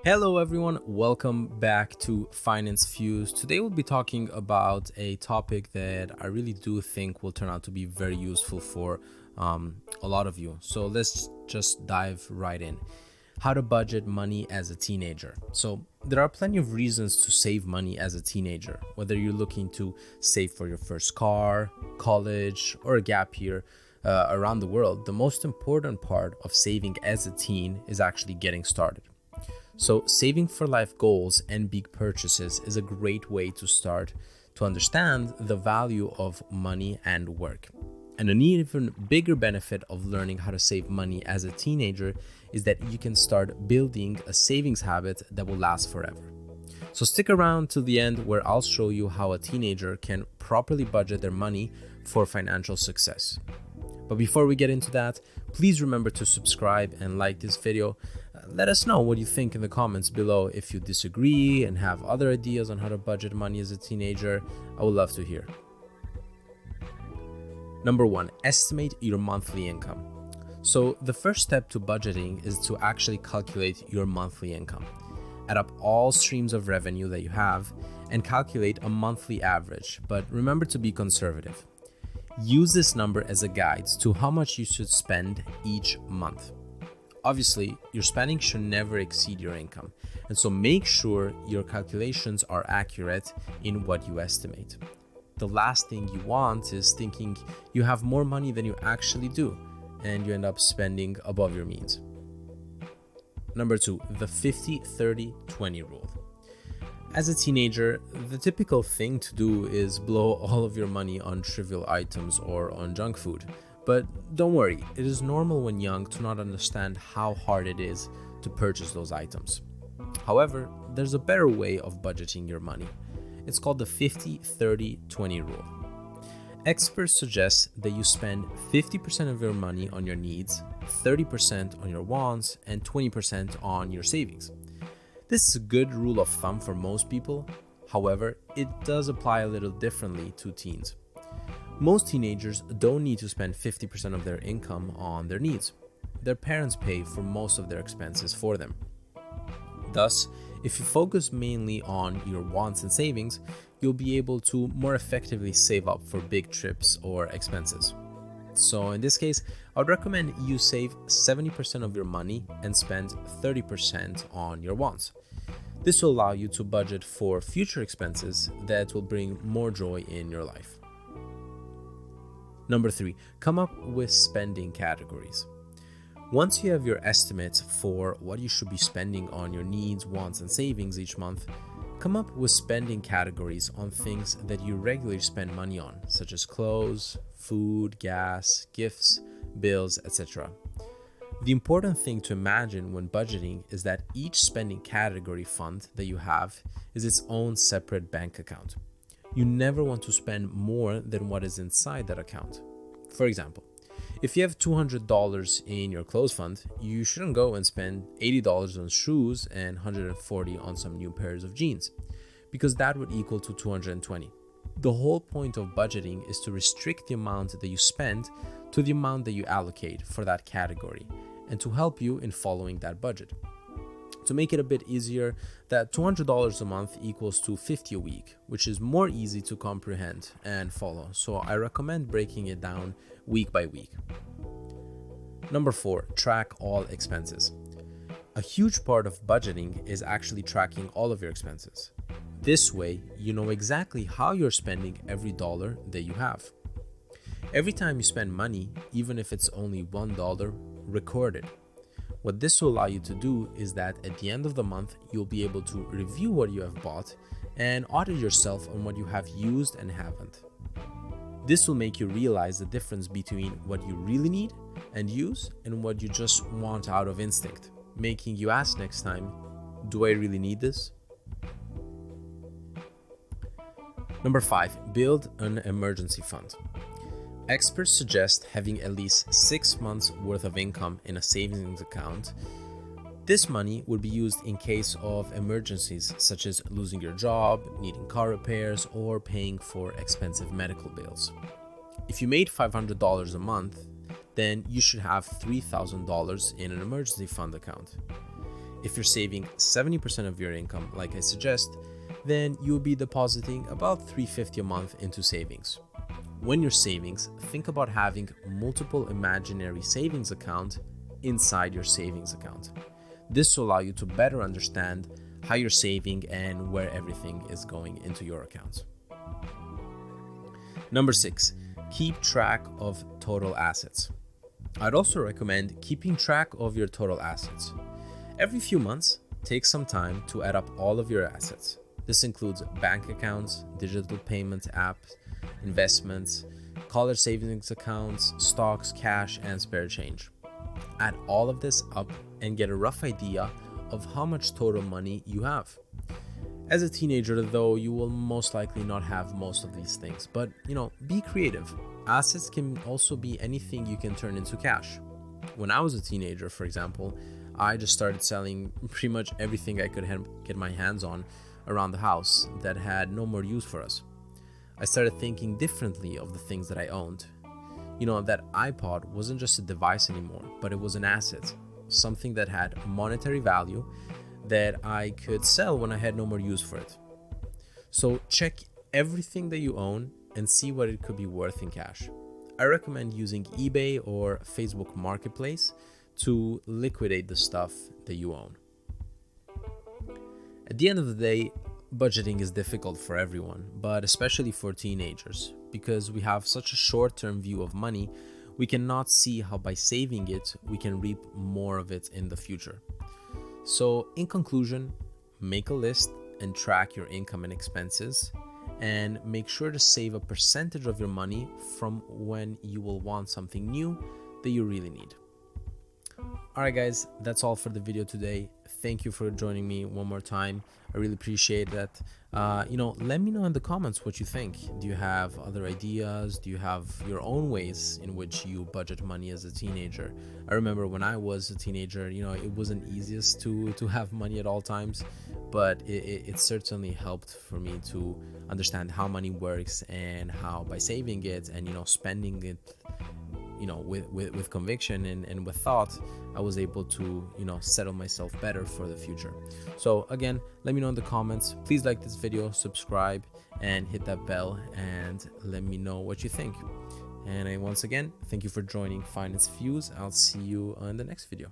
Hello, everyone. Welcome back to Finance Fuse. Today, we'll be talking about a topic that I really do think will turn out to be very useful for a lot of you. So, let's just dive right in. How to budget money as a teenager. So, there are plenty of reasons to save money as a teenager, whether you're looking to save for your first car, college, or a gap year. Around the world, the most important part of saving as a teen is actually getting started. So, saving for life goals and big purchases is a great way to start to understand the value of money and work. And an even bigger benefit of learning how to save money as a teenager is that you can start building a savings habit that will last forever. So, stick around till the end where I'll show you how a teenager can properly budget their money for financial success. But before we get into that, please remember to subscribe and like this video. Let us know what you think in the comments below. If you disagree and have other ideas on how to budget money as a teenager, I would love to hear. Number 1, estimate your monthly income. So the first step to budgeting is to actually calculate your monthly income. Add up all streams of revenue that you have and calculate a monthly average, but remember to be conservative. Use this number as a guide to how much you should spend each month. Obviously, your spending should never exceed your income, and so make sure your calculations are accurate in what you estimate. The last thing you want is thinking you have more money than you actually do, and you end up spending above your means. Number 2, the 50-30-20 rule. As a teenager, the typical thing to do is blow all of your money on trivial items or on junk food. But don't worry, it is normal when young to not understand how hard it is to purchase those items. However, there's a better way of budgeting your money. It's called the 50-30-20 rule. Experts suggest that you spend 50% of your money on your needs, 30% on your wants, and 20% on your savings. This is a good rule of thumb for most people. However, it does apply a little differently to teens. Most teenagers don't need to spend 50% of their income on their needs. Their parents pay for most of their expenses for them. Thus, if you focus mainly on your wants and savings, you'll be able to more effectively save up for big trips or expenses. So in this case, I would recommend you save 70% of your money and spend 30% on your wants. This will allow you to budget for future expenses that will bring more joy in your life. Number 3, come up with spending categories. Once you have your estimates for what you should be spending on your needs, wants, and savings each month, come up with spending categories on things that you regularly spend money on, such as clothes, food, gas, gifts, bills, etc. The important thing to imagine when budgeting is that each spending category fund that you have is its own separate bank account. You never want to spend more than what is inside that account. For example, if you have $200 in your clothes fund, you shouldn't go and spend $80 on shoes and $140 on some new pairs of jeans, because that would equal to $220. The whole point of budgeting is to restrict the amount that you spend to the amount that you allocate for that category, and to help you in following that budget. To make it a bit easier, that $200 a month equals to $50 a week, which is more easy to comprehend and follow. So I recommend breaking it down week by week. Number 4, track all expenses. A huge part of budgeting is actually tracking all of your expenses. This way, you know exactly how you're spending every dollar that you have. Every time you spend money, even if it's only $1, record it. What this will allow you to do is that at the end of the month, you'll be able to review what you have bought and audit yourself on what you have used and haven't. This will make you realize the difference between what you really need and use and what you just want out of instinct, making you ask next time, do I really need this? Number 5, build an emergency fund. Experts suggest having at least 6 months worth of income in a savings account. This money would be used in case of emergencies such as losing your job, needing car repairs, or paying for expensive medical bills. If you made $500 a month, then you should have $3,000 in an emergency fund account. If you're saving 70% of your income, like I suggest, then you'll be depositing about $350 a month into savings. When you're savings, think about having multiple imaginary savings accounts inside your savings account. This will allow you to better understand how you're saving and where everything is going into your account. Number 6, keep track of total assets. I'd also recommend keeping track of your total assets. Every few months, take some time to add up all of your assets. This includes bank accounts, digital payment apps, investments, college savings accounts, stocks, cash, and spare change. Add all of this up and get a rough idea of how much total money you have. As a teenager, though, you will most likely not have most of these things, but be creative. Assets can also be anything you can turn into cash. When I was a teenager, for example, I just started selling pretty much everything I could get my hands on around the house that had no more use for us. I started thinking differently of the things that I owned. That iPod wasn't just a device anymore, but it was an asset, something that had monetary value that I could sell when I had no more use for it. So check everything that you own and see what it could be worth in cash. I recommend using eBay or Facebook Marketplace to liquidate the stuff that you own. At the end of the day, budgeting is difficult for everyone, but especially for teenagers, because we have such a short-term view of money. We cannot see how by saving it, we can reap more of it in the future. So in conclusion, make a list and track your income and expenses, and make sure to save a percentage of your money from when you will want something new that you really need. Alright guys, that's all for the video today. Thank you for joining me one more time. I really appreciate that. Let me know in the comments what you think. Do you have other ideas? Do you have your own ways in which you budget money as a teenager? I remember when I was a teenager, it wasn't easiest to have money at all times, but it certainly helped for me to understand how money works and how by saving it and spending it with conviction and with thought, I was able to settle myself better for the future. So again, let me know in the comments. Please like this video, subscribe, and hit that bell, and let me know what you think. And once again, thank you for joining Finance Fuse. I'll see you in the next video.